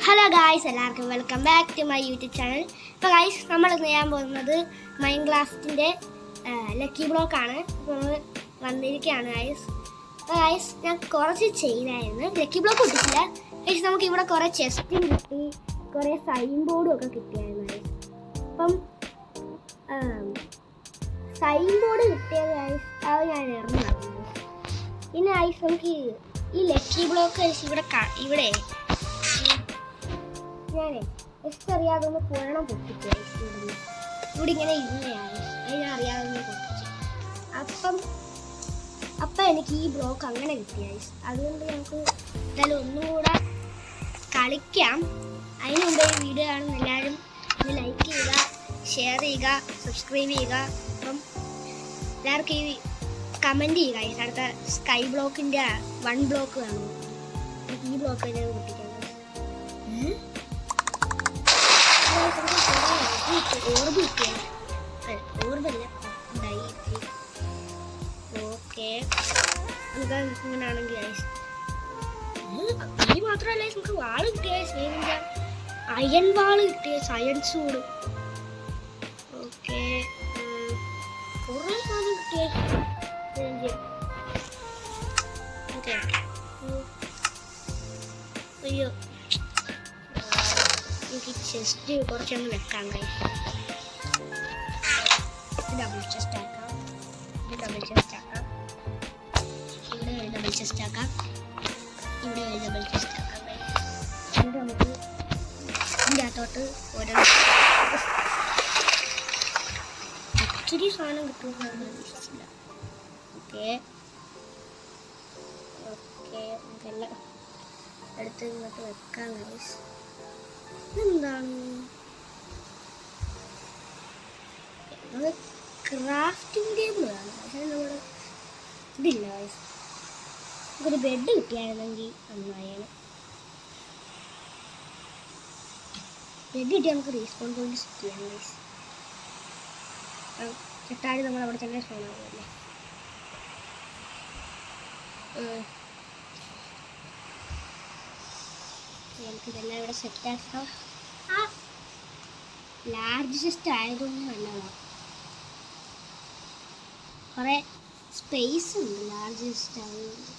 Hello guys, എല്ലാവർക്കും welcome back to my YouTube channel. ഇപ്പോൾ guys നമ്മൾ ചെയ്യാൻ പോകുന്നത് മൈൻക്രാഫ്റ്റിൻ്റെ ലക്കി ബ്ലോക്കാണ്. ഇപ്പോൾ നമ്മൾ വന്നിരിക്കുകയാണ് ഗായ്സ്. അപ്പോൾ ഗായ്സ് ഞാൻ കുറച്ച് ചെയ്തായിരുന്നു, ലക്കി ബ്ലോക്ക് കിട്ടിയില്ല ഗായ്സ്. നമുക്ക് ഇവിടെ കുറേ ചെസ്റ്റും കിട്ടി, കുറേ സൈൻ ബോർഡും ഒക്കെ കിട്ടിയായിരുന്നു ഗായ്സ്. അപ്പം സൈൻ ബോർഡ് കിട്ടിയത് ഗായ്സ് അത് ഞാൻ ഇറങ്ങുന്നു. പിന്നെ ഗായ്സ് നമുക്ക് ഈ ലക്കി ബ്ലോക്ക് ഇവിടെ ഞാനേ ജസ്റ്റ് അറിയാതെ ഒന്ന് പുഴണം പൊട്ടിച്ചു. ഇവിടെ ഇങ്ങനെ ഇരുന്നയാണ്, അത് ഞാൻ അറിയാതെ ഒന്ന് പൊട്ടിച്ചു. അപ്പം എനിക്ക് ഈ ബ്ലോക്ക് അങ്ങനെ കിട്ടിയായി. അതുകൊണ്ട് നമുക്ക് എന്തായാലും ഒന്നും കൂടെ കളിക്കാം. അതിന് മുമ്പ് ഈ വീഡിയോ കാണുന്ന എല്ലാവരും ഒന്ന് ലൈക്ക് ചെയ്യുക, ഷെയർ ചെയ്യുക, സബ്സ്ക്രൈബ് ചെയ്യുക. അപ്പം എല്ലാവർക്കും ഈ കമൻറ്റ് ചെയ്യുക. അടുത്ത സ്കൈ ബ്ലോക്കിൻ്റെ 1 ബ്ലോക്ക് വേണം. എനിക്ക് ഈ ബ്ലോക്ക് തന്നെ പൊട്ടിക്കാം. ഓർബല്ല ഓക്കെ, നമുക്ക് ഇങ്ങനെയാണെങ്കിൽ ഈ മാത്രമല്ല നമുക്ക് വാള് കിട്ടിയ അയൺ വാള് കിട്ടിയ സയൻസ് സൂട്. ഓക്കെ, കുറേ സാധനം കിട്ടിയ ഓക്കെ. അയ്യോ, എനിക്ക് ചെസ്റ്റ് കുറച്ചൊന്ന് വെക്കാൻ കഴിയും. ഡബിൾ ചെസ്റ്റ് ആക്കാം, ഡബിൾ ചെസ്റ്റ് ആക്കാം, ഇവിടെ ഒരു ഡബിൾ ചെസ്റ്റ് ആക്കാം, ഇവിടെ ഒരു ഡബിൾ ചെസ്റ്റ് ആക്കാം. എന്നിട്ട് നമുക്ക് ഇതിൻ്റെ അകത്തോട്ട് ഓരോ ഒത്തിരി സാധനം കിട്ടുമെന്ന് വിശ്വസിച്ചില്ല. ഓക്കെ ഓക്കെ, നമുക്കെല്ലാം എടുത്ത് ഇങ്ങോട്ട് വെക്കാം ഗൈസ്. എന്താണ് ക്രാഫ്റ്റിംഗ് ടേബിളാണ്, പക്ഷേ നമ്മൾ ഇതില്ല ഗൈസ്. നമുക്കൊരു ബെഡ് കിട്ടിയായിരുന്നെങ്കിൽ നന്നായാണ്. ബെഡ് കിട്ടിയാൽ നമുക്ക് റീസ്പോൺ പോയിന്റ് സെറ്റ് ചെയ്യാം ഗൈസ്. ചെട്ടാടി നമ്മളവിടെ തന്നെ സ്പോൺ ആകുമല്ലേ. നമുക്കിതെല്ലാം ഇവിടെ സെറ്റാക്കാം. ലാർജ് ചെസ്റ്റ് ആയതുകൊണ്ട് നല്ലതാണ്, കുറേ സ്പേസ് ഉണ്ട് ലാർജ് ചെസ്റ്റ് ആയതുകൊണ്ട്.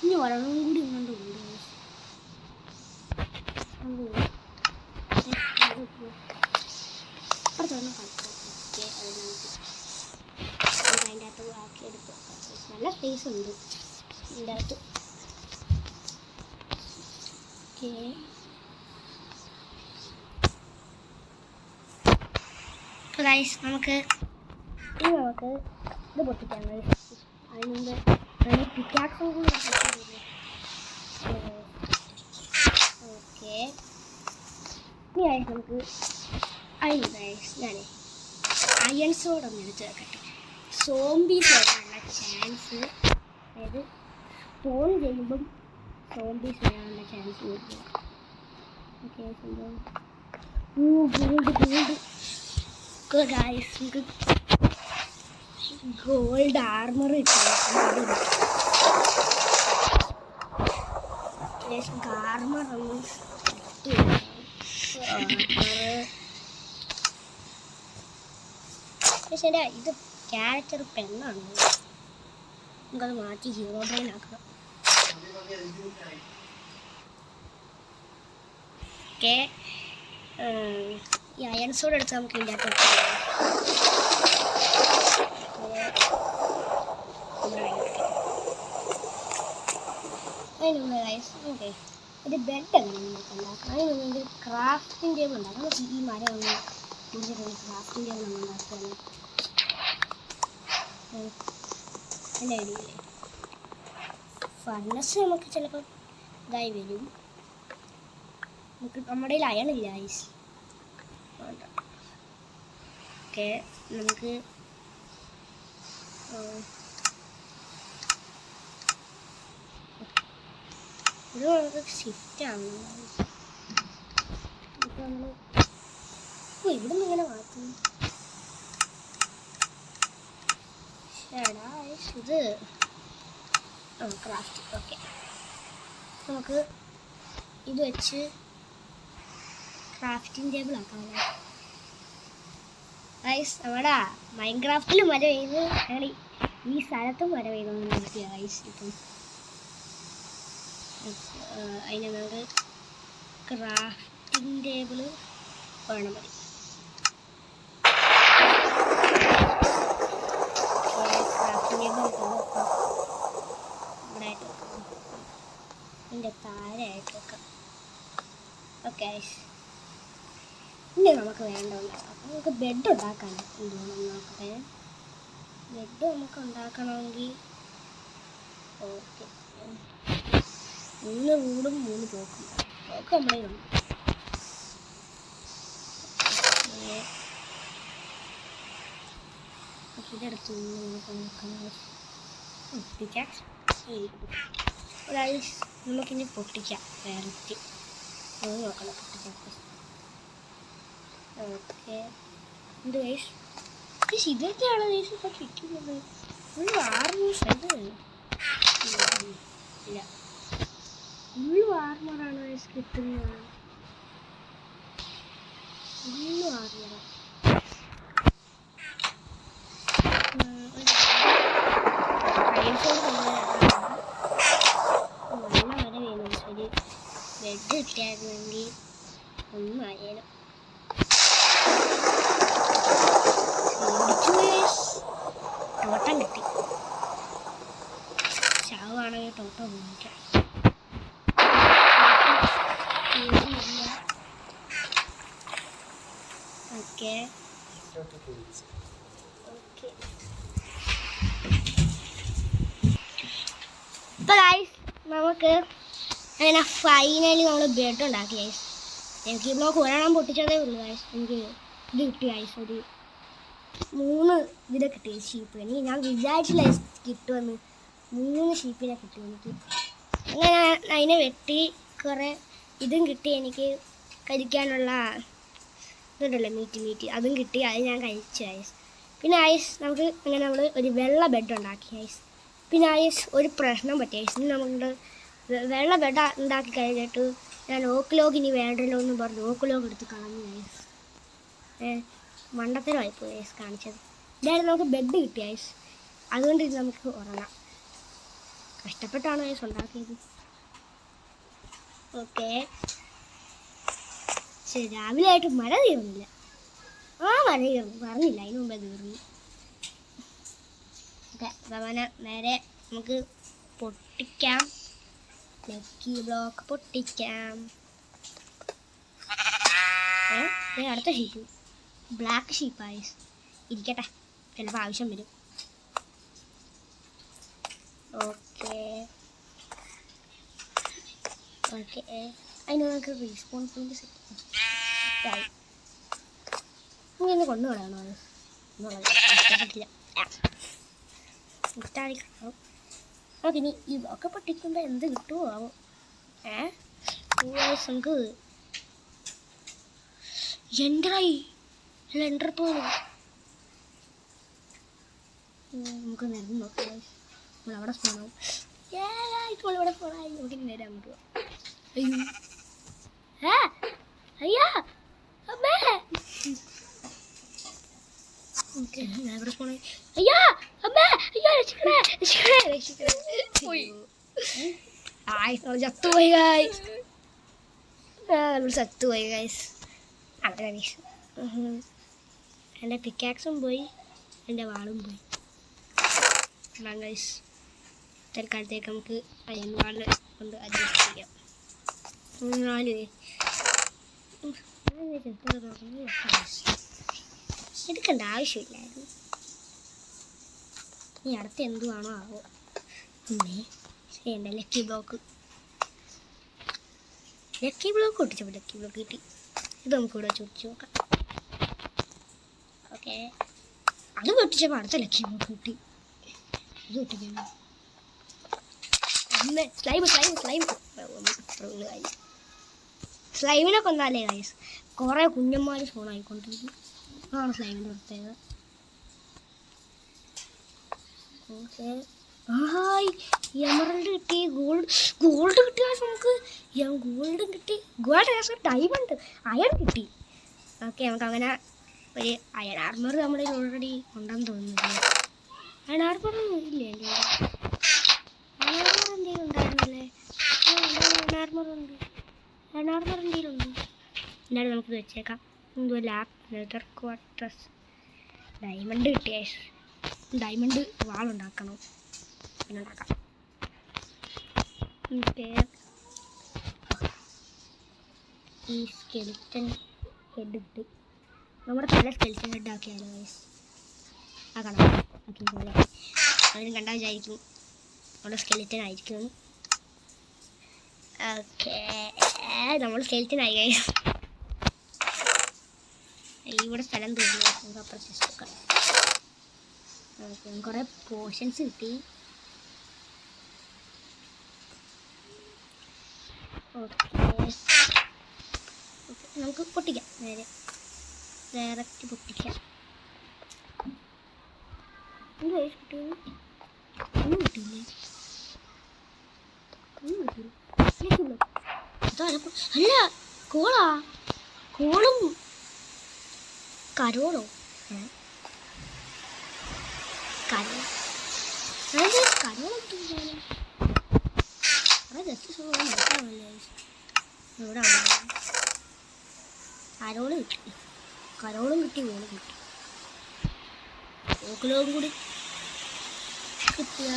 ഇനി ഒരെണ്ണം കൂടി ഇങ്ങോട്ട് ഉണ്ട്. അപ്പുറത്തൊന്നും കളിക്കാം. ഓക്കെ, അതിൻ്റെ അകത്ത് ബാക്കിയെടുത്ത് നല്ല സ്പേസ് ഉണ്ട് ഇതിൻ്റെ അകത്ത്. ഓക്കെ, ഗൈസ് നമുക്ക് ഇത് പൊട്ടിക്കാം ഗൈസ്. അതിന് മുമ്പ് പിക്കാക്സും കൂടി. ഓക്കെ, ഇനി ഗൈസ് നമുക്ക് ഞാൻ അയൺ സോഡ് ഒന്ന് എടുത്ത് വെക്കട്ടെ. സോംബീസ് വരാനുള്ള ചാൻസ്, അതായത് സ്പോൺ ചെയ്യുമ്പം സോംബീസ് വരാനുള്ള ചാൻസ് കൊടുക്കുക. ഓക്കെ, ഗൈസ് നമുക്ക് ഗോൾഡ് ആർമർ കിട്ടും. ആർമർ ഒന്ന് പക്ഷേ ഇത് ക്യാരക്ടർ പെണ്ണാണ്, നമുക്കത് മാറ്റി ഹീറോ ബ്രെയിൻ ആക്കണം. ഓക്കെ, ഈ അയൺ സോഡ് എടുത്ത് നമുക്ക് ഇതിൻ്റെ അകത്ത് അതിനുള്ള ഗൈസ്. ഓക്കെ, ഒരു ബെഡ് എങ്ങനെ നമുക്ക് ഉണ്ടാക്കാം. അതിനുള്ളിൽ ക്രാഫ്റ്റിംഗ് ടേബിൾ ഉണ്ടാക്കാം. നമുക്ക് ഈ മരം ഒന്ന് കുടിച്ചിട്ടുള്ള ക്രാഫ്റ്റിംഗ് ടേബിൾ നമ്മൾ ഉണ്ടാക്കുകയാണ്. എൻ്റെ ഐഡിയയില്ലേ ഫർണസ് നമുക്ക് ചിലപ്പോൾ ഇതായി വരും. നമുക്ക് നമ്മുടെ കയ്യിൽ അയണില്ല ഗൈസ്. ഓക്കെ, നമുക്ക് ഇത് നമുക്ക് ഷിഫ്റ്റാണ്. ഇപ്പം നമ്മൾ ഇവിടെ നിന്ന് ഇങ്ങനെ മാറ്റും. ഇത് ക്രാഫ്റ്റ്. ഓക്കെ, നമുക്ക് ഇത് വെച്ച് ക്രാഫ്റ്റിംഗ് ടേബിൾ ആക്കാമല്ലോ. ഗൈസ്, നമ്മുടെ മൈൻക്രാഫ്റ്റിൽ മഴ പെയ്ത് ഞങ്ങൾ ഈ സ്ഥലത്തും മഴ പെയ്തുകൊണ്ട് നിർത്തിയ ഗൈസ്. ഇപ്പം അതിന് നമുക്ക് ക്രാഫ്റ്റിംഗ് ടേബിൾ വേണം മതി. ക്രാഫ്റ്റിംഗ് ടേബിൾ ഇവിടെ ആയിട്ട് വെക്കാം, ഇതിൻ്റെ താരമായിട്ട് വെക്കാം. ഓക്കെ, ഇനി നമുക്ക് വേണ്ടതുണ്ട്. അപ്പം നമുക്ക് ബെഡ് ഉണ്ടാക്കാൻ എന്തുവേണം നോക്കട്ടെ. ബെഡ് നമുക്ക് ഉണ്ടാക്കണമെങ്കിൽ ഓക്കെ 3 വീടും 3 തോക്കും നമ്മളെ ഉണ്ട്. ഇതെടുത്ത് പൊട്ടിക്കാം. നമുക്കിനി പൊട്ടിക്കാം. വേറെ നോക്കണം പൊട്ടിക്കാം. ഓക്കെ, എന്ത് വയസ്സ് ഇതൊക്കെയാണ് വയസ്സ് ഇപ്പം കിട്ടുന്നത്. ഫുള്ള് 6 ഇല്ല, ഫുള്ള് ആർമറാണ് വയസ്സ് കിട്ടുന്നത്. ഫുള്ള് ആർമറാണ്. നല്ല മഴ വേണം. ശരി, ബെഡ് കിട്ടിയായിരുന്നെങ്കിൽ ഒന്നും ആയാലും. ടോട്ടം കിട്ടി. ചാവാണെങ്കിൽ ടോട്ടം ഉപയോഗിക്കാം. ഓക്കെ, ഇപ്പൊ ഗൈസ് നമുക്ക് അങ്ങനെ ഫൈനലി നമ്മൾ ബെഡ് ഉണ്ടാക്കി ഗൈസ്. എനിക്ക് ബ്ലോക്ക് ഒരെണ്ണം പൊട്ടിച്ചതേ ഉള്ളൂ ഗൈസ്. എനിക്ക് ഇത് കിട്ടി ഗൈസ്, ഒരു 3 ഇതിനെ കിട്ടി ഷീപ്പ്. എനിക്ക് ഞാൻ വിചാരിച്ചില്ല കിട്ടുമെന്ന്. 3 ഷീപ്പിനെ കിട്ടി എനിക്ക്. അങ്ങനെ അതിനെ വെട്ടി കുറേ ഇതും കിട്ടി. എനിക്ക് കഴിക്കാനുള്ള ഇതുണ്ടല്ലോ മീറ്റ് അതും കിട്ടി. അത് ഞാൻ കഴിച്ചു ഐസ്. പിന്നെ ഐസ് നമുക്ക് അങ്ങനെ നമ്മൾ ഒരു വെള്ള ബെഡ് ഉണ്ടാക്കി ഐസ്. പിന്നെ ഐസ് ഒരു പ്രശ്നം പറ്റി ഐസ്. ഇനി നമുക്ക് വെള്ള ബെഡ് ഉണ്ടാക്കി കഴിഞ്ഞിട്ട് ഞാൻ ഓക്ക് ഇനി വേണ്ടല്ലോ എന്ന് പറഞ്ഞു ഓക്ക് ലോഗ് എടുത്ത് കളഞ്ഞു ഐസ്. മണ്ടത്തരമായിപ്പോയി ഐസ് കാണിച്ചത്. ഇതായിരുന്നു നമുക്ക് ബെഡ് കിട്ടി ഐസ്. അതുകൊണ്ട് ഇത് നമുക്ക് ഉറങ്ങാം. കഷ്ടപ്പെട്ടാണ് ഐസ് ഉണ്ടാക്കിയത്. ഓക്കെ, ശരി, രാവിലെ ആയിട്ട് മഴ തീർന്നില്ല. മഴ തീർന്നു പറഞ്ഞില്ല, അതിന് മുമ്പേ തീർന്നു. ഓക്കെ, അപ്പം നേരെ നമുക്ക് പൊട്ടിക്കാം. ലക്കി ബ്ലോക്ക് പൊട്ടിക്കാം. അടുത്ത ഷീപ്പ് ബ്ലാക്ക് ഷീപ്പായി ഇരിക്കട്ടെ, ചിലപ്പോൾ ആവശ്യം വരും. ഓക്കെ ഓക്കെ, അതിന് നമുക്ക് റീസ്പോൺസിബിലിറ്റി സെറ്റായി. ഇങ്ങനെ കൊണ്ടു കളയണോ ഇഷ്ടപ്പെട്ടില്ല. ഇഷ്ടമായിക്കണം. നമുക്ക് ഇനി ഈ ബ്ലോക്ക് പൊട്ടിക്കുമ്പോൾ എന്ത് കിട്ടുമോ ആവോ. നമുക്ക് എൻ്ററായി എൻ്റർ തോന്നും. നമുക്ക് നിരന്ന് നോക്കാം. നമ്മളവിടെ സ്പോണാവും. ഇപ്പോൾ ഇവിടെ സ്പോണായി. നമുക്ക് നേരെ അങ്ങോട്ട് പോവാം. അയ്യാ അമ്മേ. ഓക്കെ, ഞാൻ ഇവിടെ സ്പോണായി. അയ്യാ അമ്മേ, അയ്യോ രക്ഷിക്കണേ രക്ഷിക്കണേ രക്ഷിക്കണേ. നമ്മൾ ചത്തുപോയി ഗൈസ്. നമ്മൾ ചത്തുപോയി ഗൈസ്. അങ്ങനെ എൻ്റെ പിക്കാക്സും പോയി, എൻ്റെ വാളും പോയി. ഗൈസ്, തൽക്കാലത്തേക്ക് നമുക്ക് അയൺ വാൾ കൊണ്ട് അഡ്ജസ്റ്റ് ചെയ്യാം. 4 എടുക്കേണ്ട ആവശ്യമില്ലായിരുന്നു. ഇനി അടുത്ത് എന്തുവാണോ ആവോ. ശരി, എൻ്റെ ലക്കി ബ്ലോക്ക് പൊട്ടിച്ചപ്പോൾ ലക്കി ബ്ലോക്ക് കിട്ടി. ഇത് നമുക്ക് ഇവിടെ ചൊടിച്ച് നോക്കാം. ഓക്കെ, അത് പൊട്ടിച്ചപ്പോൾ അടുത്ത ലക്കി ബ്ലോക്ക് കിട്ടി. ഇത് പൊട്ടിക്കണം. സ്ലൈമിനെ കൊന്നാലേ ഗൈസ് കുറേ കുഞ്ഞന്മാർ ഫോണായിക്കൊണ്ടിരിക്കും. അതാണ് സ്ലൈമിൻ്റെ പ്രത്യേകത. ഓക്കെ, ഹായ് എമറൽഡ് കിട്ടി, ഗോൾഡ് കിട്ടിയ നമുക്ക് ഗോൾഡും കിട്ടി, ഗോൾഡ് ഡയമണ്ട് അയൺ കിട്ടി. ഓക്കെ, നമുക്ക് അങ്ങനെ ഒരു അയൺ ആർമർ നമ്മുടെ ഓൾറെഡി ഉണ്ടെന്ന് തോന്നുന്നു. അയൺ ആർമർ ഇല്ലേ എൻ്റെ അയൺ ആർമർ എന്തെങ്കിലും ഉണ്ടായിരുന്നല്ലേ? അയൺ ആർമർ ഉണ്ട്, അയൺ ആർമർ എന്തെങ്കിലും ഉണ്ട്. എന്നാലും നമുക്കിത് വെച്ചേക്കാം. എന്തോ ലാബ് ലെതർ ക്വാർട്ടസ് ഡയമണ്ട് കിട്ടിയ ഡയമണ്ട് വാളുണ്ടാക്കണം, ഉണ്ടാക്കാം. ഈ സ്കെലിറ്റൻ ഹെഡ് കിട്ടി, നമ്മുടെ തല സ്കെലിറ്റൻ ഹെഡ് ആക്കിയാലോ ഗൈസ്? ആക്കണം, ആക്കി പോലെ അതിന് കണ്ടാൽ വിചാരിക്കും നമ്മുടെ സ്കെലിറ്റൻ ആയിരിക്കും. ഓക്കെ, നമ്മൾ സ്കെലിറ്റൻ ആയി ഗൈസ്. ഇവിടെ സ്ഥലം തോന്നുന്നു, നമുക്ക് അപ്പുറത്ത് ഓക്കെ. കുറേ പോർഷൻസ് കിട്ടി. ഓക്കെ, നമുക്ക് പൊട്ടിക്കാം, ഡയറക്റ്റ് പൊട്ടിക്കാം. എന്ത് കിട്ടിയില്ലേ? ഒന്നും കിട്ടിയില്ലേ? അല്ല, കോളും കരോളോ? കരോളം കരോളും കിട്ടി, കരോളും കിട്ടി, ഓളും കിട്ടി. ഓക്കലോടും കൂടി കിട്ടിയ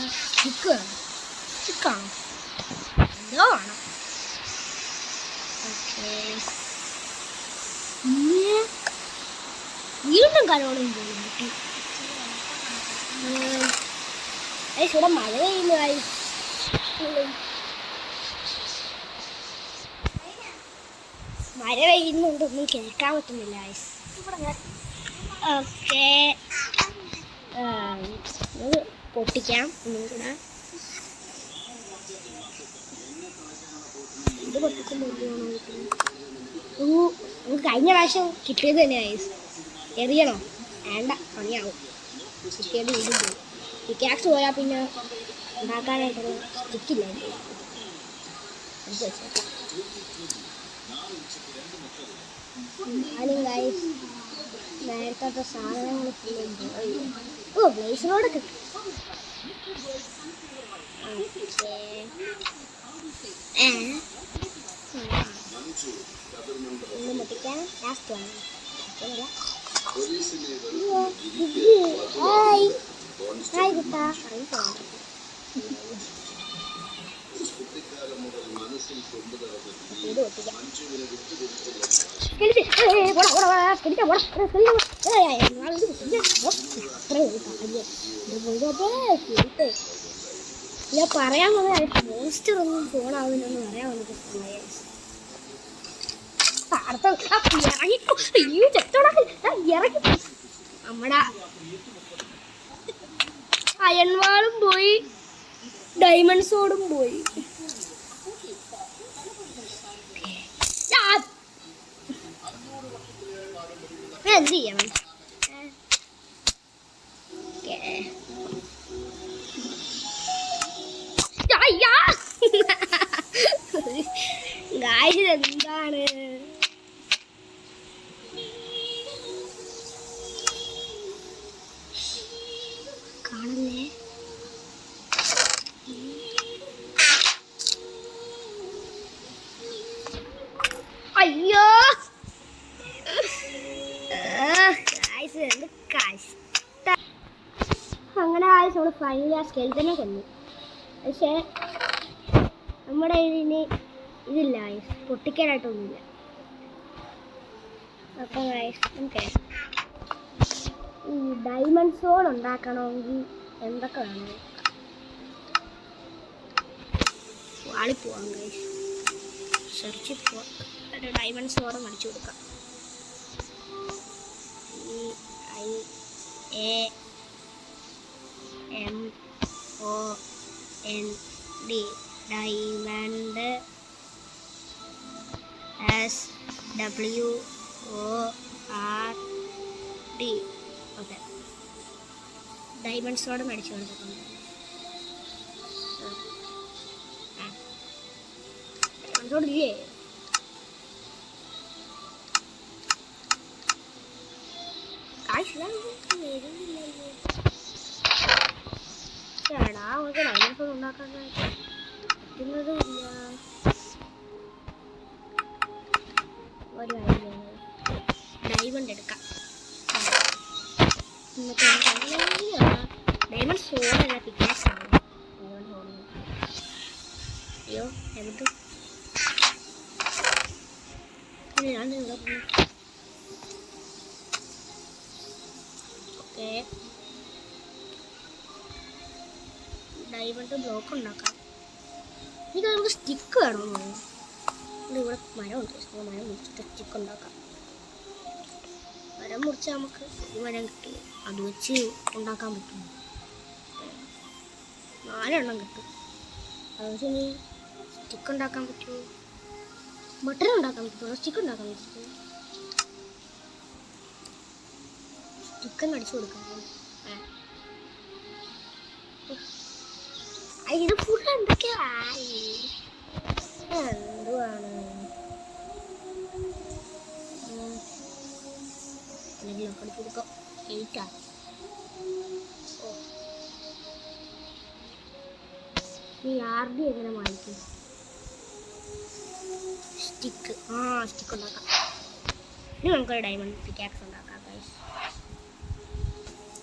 ചിക്കാണോ എന്തോ ആണ്. ഓക്കെ, വീണ്ടും കരോളും പോലും കിട്ടി. ഇവിടെ മഴ പെയ്യുന്നു, മഴ പെയ്യുന്നുണ്ടൊന്നും കേൾക്കാൻ പറ്റുന്നില്ല. ഓക്കെ, പൊട്ടിക്കാം ഒന്നും കൂടെ. ഇത് പൊട്ടിക്കുമ്പോൾ നമുക്ക് കഴിഞ്ഞ പ്രാവശ്യം കിട്ടിയത് തന്നെ ഗൈസ്. എറിയണോ? വേണ്ട, പണിയാവും. കിട്ടിയത് വീണ്ടും പോയി. പിക്കാക്സ് പോയാൽ പിന്നെ ഉണ്ടാക്കാനായിട്ടൊരു സ്റ്റിക്കില്ല. എന്നാലും ഗൈസ് നേരത്തെ സാധനങ്ങൾ ഫുള്ളും പോയി. ഓ, ബ്ലേസിനോട് കിട്ടും. ഒന്ന് മുട്ടിക്കാൻ ലാസ്റ്റ് വേണം. ഹായ് ഹായ് കുട്ടാ, ഞാൻ പറയാൻ വന്നത് മോസ്റ്റർ ഒന്നും ഫോണാവുന്നൊന്നും പറയാൻ വന്നിട്ട് ഇറങ്ങി. നമ്മടെ അയൺവാളും പോയി, ഡയമണ്ട്സോടും പോയി. എന്ത് ചെയ്യണം? ഗായ്സ് എന്താണ് കാണല്ലേ? അയ്യോ, ഗായ്സ് എന്ത് കഷ്ട. അങ്ങനെ ഗായ്സ് നമ്മൾ ഫൈനലി ആ സ്കെൽറ്റനെ കൊന്നു. പക്ഷേ നമ്മുടെ ഇതിന് ഇതില്ല ഗായ്സ്, പൊട്ടിക്കാനായിട്ടൊന്നുമില്ല. അപ്പം ഗായ്സ് നമുക്ക് ഈ ഡയമണ്ട് സോഡ് ഉണ്ടാക്കണമെങ്കിൽ എന്തൊക്കെ വേണം? വാളിപ്പോവാം ഗൈസ്, സെർച്ചിൽ പോവാം. ഒരു ഡയമണ്ട് സോഡ് മടിച്ചു കൊടുക്കാം. DIAMOND diamond SWORD. Okay, diamond sword മേടിച്ചു കൊടുത്തിട്ടുണ്ട്. എപ്പിസോഡില്ലേ? എടാ അവർക്ക് ഡയമണ്ട് ഉണ്ടാക്കാൻ പറ്റുന്നതുമില്ല. ഒരു കാര്യം ഡയമണ്ട് എടുക്കാം. ഡയമണ്ട് സോണല്ല പിക്കാസാണ്. ഡയമണ്ട് സോൺ. അയ്യോ എന്നിട്ട് ഞാൻ ഇവിടെ ഓക്കെ ഡയമണ്ട് ബ്ലോക്ക് ഉണ്ടാക്കാം. എനിക്ക് നമുക്ക് സ്റ്റിക്ക് വേണമെന്ന് തോന്നുന്നു. ഇവിടെ മരമുണ്ട്. മരം മുറിച്ചിട്ട് സ്റ്റിക്ക് ഉണ്ടാക്കാം. മരം മുറിച്ചാൽ നമുക്ക് ഈ മരം കിട്ടി. അത് വെച്ച് ഉണ്ടാക്കാൻ പറ്റും. 4 എണ്ണം കിട്ടും. അത് വെച്ച് ഇനി സ്റ്റിക്ക് ഉണ്ടാക്കാൻ പറ്റുമോ? ബട്ടൺ ഉണ്ടാക്കാൻ പറ്റുമോ? സ്റ്റിക്ക് ഉണ്ടാക്കാൻ പറ്റുമോ? സ്റ്റിക്കൊന്ന് അടിച്ചു കൊടുക്കാം. ഇത് ഫുൾ എന്തൊക്കെയായി എന്തുവാണ്? അല്ലെങ്കിൽ അടിച്ചു കൊടുക്കാം. 8 ആണ്. ഈ ആർഡി എങ്ങനെ വാങ്ങിക്കും? സ്റ്റിക്ക്. സ്റ്റിക്ക് ഉണ്ടാക്കാം. ഇനി നമുക്കൊരു ഡയമണ്ട് പിക്കാക്സ് ഉണ്ടാക്കാം.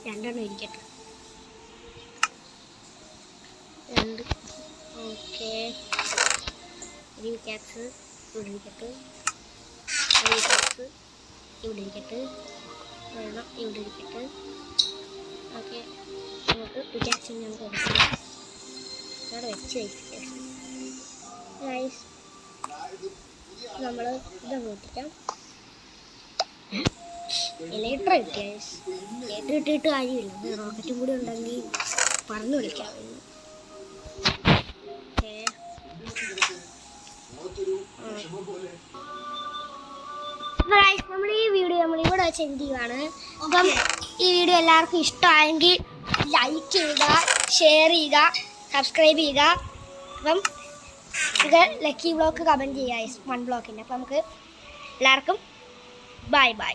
2 എണ്ണം ഇരിക്കട്ടെ. 2. ഓക്കെ. ഒരു പിക്കാക്സ് ഇവിടെ ഇരിക്കട്ടെ. ഒരു പിക്കാക്സ് ഇവിടെ ഇരിക്കട്ടെ. ഒരെണ്ണം ഇവിടെ ഇരിക്കട്ടെ. ഓക്കെ. നമുക്ക് പിക്കാക്സിന് നമുക്ക് കൊടുക്കാം. അവിടെ വെച്ച് ഗൈസ് നമ്മൾ ഇതങ്ങ് പൊട്ടിക്കാം. ലേറ്റർ കിട്ടി ഗൈസ്. ലേറ്റർ കിട്ടിയിട്ട് കാര്യമില്ല. റോക്കറ്റും കൂടി ഉണ്ടെങ്കിൽ പറഞ്ഞു വിളിക്കാം. നമ്മൾ ഈ വീഡിയോ നമ്മളിവിടെ വെച്ച് എന്ത് ചെയ്യുവാണ്. അപ്പം ഈ വീഡിയോ എല്ലാവർക്കും ഇഷ്ടമായെങ്കിൽ ലൈക്ക് ചെയ്യുക, ഷെയർ ചെയ്യുക, സബ്സ്ക്രൈബ് ചെയ്യുക. അപ്പം ഇത് ലക്കി ബ്ലോക്ക് കമൻറ്റ് ചെയ്യുക. 1 ബ്ലോക്കിൻ്റെ. അപ്പം നമുക്ക് എല്ലാവർക്കും ബൈ ബൈ.